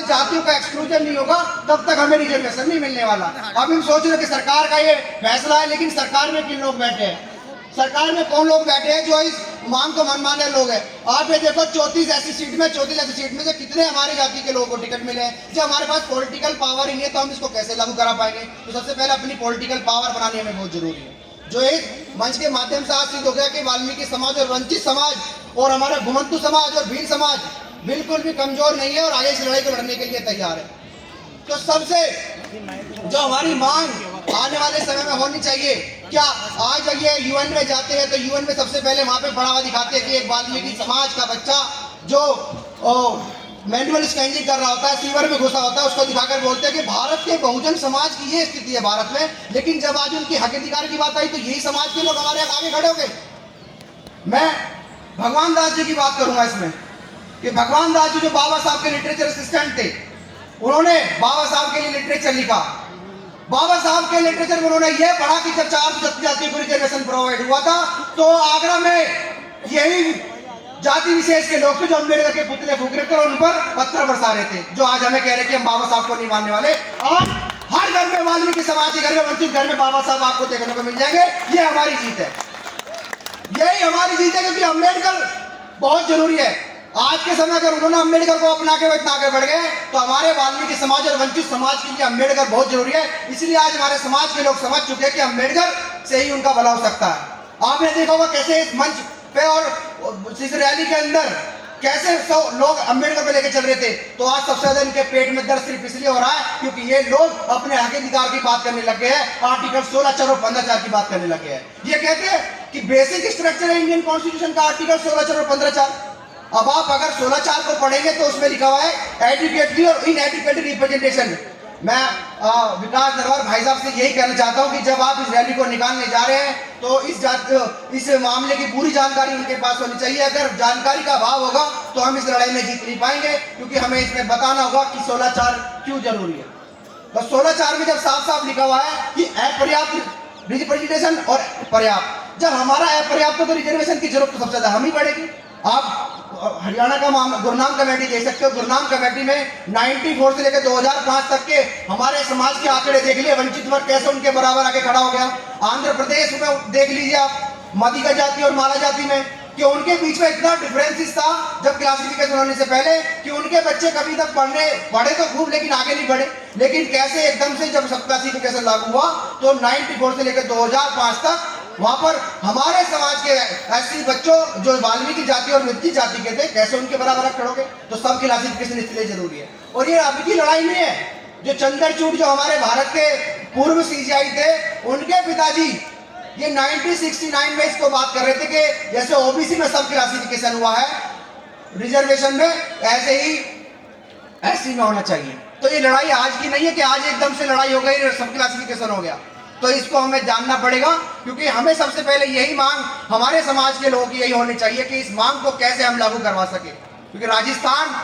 तक जातियों का एक्सक्लूजन नहीं होगा तब तक हमें रिजर्वेशन नहीं मिलने वाला। अब हम सोच रहे कि सरकार का ये फैसला है, लेकिन सरकार में किन लोग बैठे हैं, सरकार में कौन लोग बैठे हैं जो इस मांग को मनमाने लोग हैं। आप ये देखो 34 ऐसी सीट में से कितने हमारे जाति के लोगों को टिकट मिले हैं। जब हमारे पास पॉलिटिकल पावर ही नहीं है तो हम इसको कैसे लागू करा पाएंगे। तो सबसे पहले अपनी पॉलिटिकल पावर बनानी हमें बहुत जरूरी है, जो एक मंच के माध्यम से आज सिद्ध हो गया कि वाल्मीकि समाज और वंचित समाज और हमारा घुमंतु समाज और भील समाज बिल्कुल भी कमजोर नहीं है और आगे इस लड़ाई को लड़ने के लिए तैयार है। तो सबसे जो हमारी मांग आने वाले समय में होनी चाहिए, क्या आज ये यूएन में जाते हैं तो यूएन में सबसे पहले वहां पे बढ़ावा दिखाते हैं कि एक वाल्मीकि समाज का बच्चा जो मैनुअल स्कैनिंग कर रहा होता है, सीवर में घुसा होता है, उसको दिखाकर बोलते हैं कि भारत के बहुजन समाज की ये स्थिति है भारत में। लेकिन जब आज उनकी हक अधिकार की बात आई तो यही समाज के लोग हमारे आगे खड़े हो गए। मैं भगवान दास जी की बात करूंगा इसमें कि भगवान दास जी जो बाबा साहब के लिटरेचर असिस्टेंट थे, उन्होंने बाबा साहब के लिए लिटरेचर लिखा। बाबा साहब के लिटरेचर में उन्होंने यह पढ़ा कि जब 4 जातियों को रिजर्वेशन प्रोवाइड हुआ था तो आगरा में यही जाति विशेष के लोग थे जो अम्बेडकर के पुतले फूक रहे थे और उन पर पत्थर बरसा रहे थे, जो आज हमें कह रहे कि हम बाबा साहब को नहीं मानने वाले। और हर घर में वाल्मीकि समाज के घर में, वंचित घर में बाबा साहब आपको देखने को मिल जाएंगे। ये हमारी जीत है, यही हमारी जीत है, क्योंकि अम्बेडकर बहुत जरूरी है। आज के समय अगर उन्होंने अम्बेडकर को अपना के इतना आगे बढ़ गए तो हमारे वाल्मीकि समाज और वंचित समाज के लिए अम्बेडकर बहुत जरूरी है। इसलिए आज हमारे समाज के लोग समझ चुके हैं कि अम्बेडकर से ही उनका भला हो सकता है। आपने देखा होगा कैसे इस मंच पे और इस रैली के अंदर कैसे लोग अम्बेडकर को लेकर चल रहे थे। तो आज सबसे ज्यादा इनके पेट में दर्द सिर्फ इसलिए हो रहा है क्योंकि ये लोग अपने हक अधिकार की बात करने लगे हैं, आर्टिकल 16(4) और 15(4) की बात करने लगे हैं। ये कहते हैं कि बेसिक स्ट्रक्चर है इंडियन कॉन्स्टिट्यूशन का आर्टिकल 16(4) और 15(4). अब आप अगर 16(4) को पढ़ेंगे तो उसमें लिखा हुआ है एडुकेटली और इनएडुकेटली रिप्रेजेंटेशन। मैं विकास नरवार भाई साहब से यही कहना चाहता हूं कि जब आप इस रैली को निकालने जा रहे हैं तो इस मामले की पूरी जानकारी उनके पास होनी चाहिए। अगर जानकारी का अभाव होगा तो हम इस लड़ाई में जीत नहीं पाएंगे, क्योंकि हमें इसमें बताना होगा कि 16(4) क्यों जरूरी है। तो 16(4) में जब साफ साफ लिखा हुआ है कि अपर्याप्त रिप्रेजेंटेशन और पर्याप्त, जब हमारा अपर्याप्त तो रिजर्वेशन की जरूरत तो सबसे ज्यादा हम ही पड़ेगी। आप हरियाणा का मामला गुरनाम कमेटी देख सकते हो। गुरनाम कमेटी में 94 से लेकर 2005 तक के हमारे समाज के आंकड़े देख लिए, वंचित वर्ग कैसे उनके बराबर आके खड़ा हो गया। आंध्र प्रदेश में देख लीजिए आप मदिका जाति और माला जाति में कि उनके बीच में इतना डिफरेंसेस था जब क्लासिफिकेशन होने से पहले कि उनके बच्चे कभी तक पढ़े तो खूब लेकिन आगे नहीं बढ़े। लेकिन कैसे एकदम से जब सब क्लासिफिकेशन लागू हुआ तो 94 से लेकर 2005 तक वहां पर हमारे समाज के ऐसे बच्चों जो वाल्मीकि जाति और मिट्टी जाति के थे कैसे उनके बराबर खड़ोगे। तो सब क्लासिफिकेशन इसलिए जरूरी है। और ये अब की लड़ाई नहीं है। जो चंद्रचूड़ जो हमारे भारत के पूर्व सीजीआई थे, उनके पिताजी ये 1969 में इसको बात कर रहे थे कि जैसे ओबीसी में सब क्लासिफिकेशन हुआ है, रिजर्वेशन में ऐसे ही एससी में होना चाहिए। तो ये लड़ाई आज की नहीं है कि आज एकदम से लड़ाई हो गई सब क्लासिफिकेशन हो गया। तो इसको हमें जानना पड़ेगा, क्योंकि हमें सबसे पहले यही मांग हमारे समाज के लोगों की यही होनी चाहिए कि इस मांग को कैसे हम लागू करवा सके। क्योंकि राजस्थान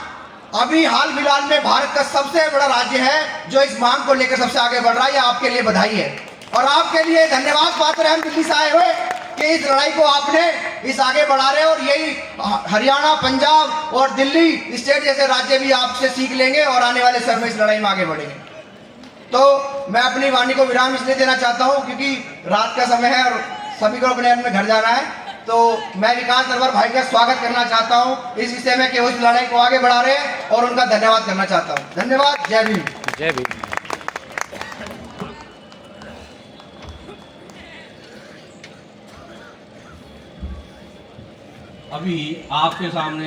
अभी हाल फिलहाल में भारत का सबसे बड़ा राज्य है जो इस मांग को लेकर सबसे आगे बढ़ रहा है। आपके लिए बधाई है और आपके लिए धन्यवाद पात्र हैं हम दिल्ली से आए हुए कि इस लड़ाई को आपने इस आगे बढ़ा रहे। और यही हरियाणा, पंजाब और दिल्ली स्टेट जैसे राज्य भी आपसे सीख लेंगे और आने वाले समय में इस लड़ाई में आगे बढ़ेंगे। तो मैं अपनी वाणी को विराम इसलिए देना चाहता हूं क्योंकि रात का समय है और सभी को अपने में घर जाना है। तो मैं विकास नरवार भाई का स्वागत करना चाहता हूं इस विषय में कि उस लड़ाई को आगे बढ़ा रहे हैं और उनका धन्यवाद करना चाहता हूं। धन्यवाद। जय भीम। जय भीम। अभी आपके सामने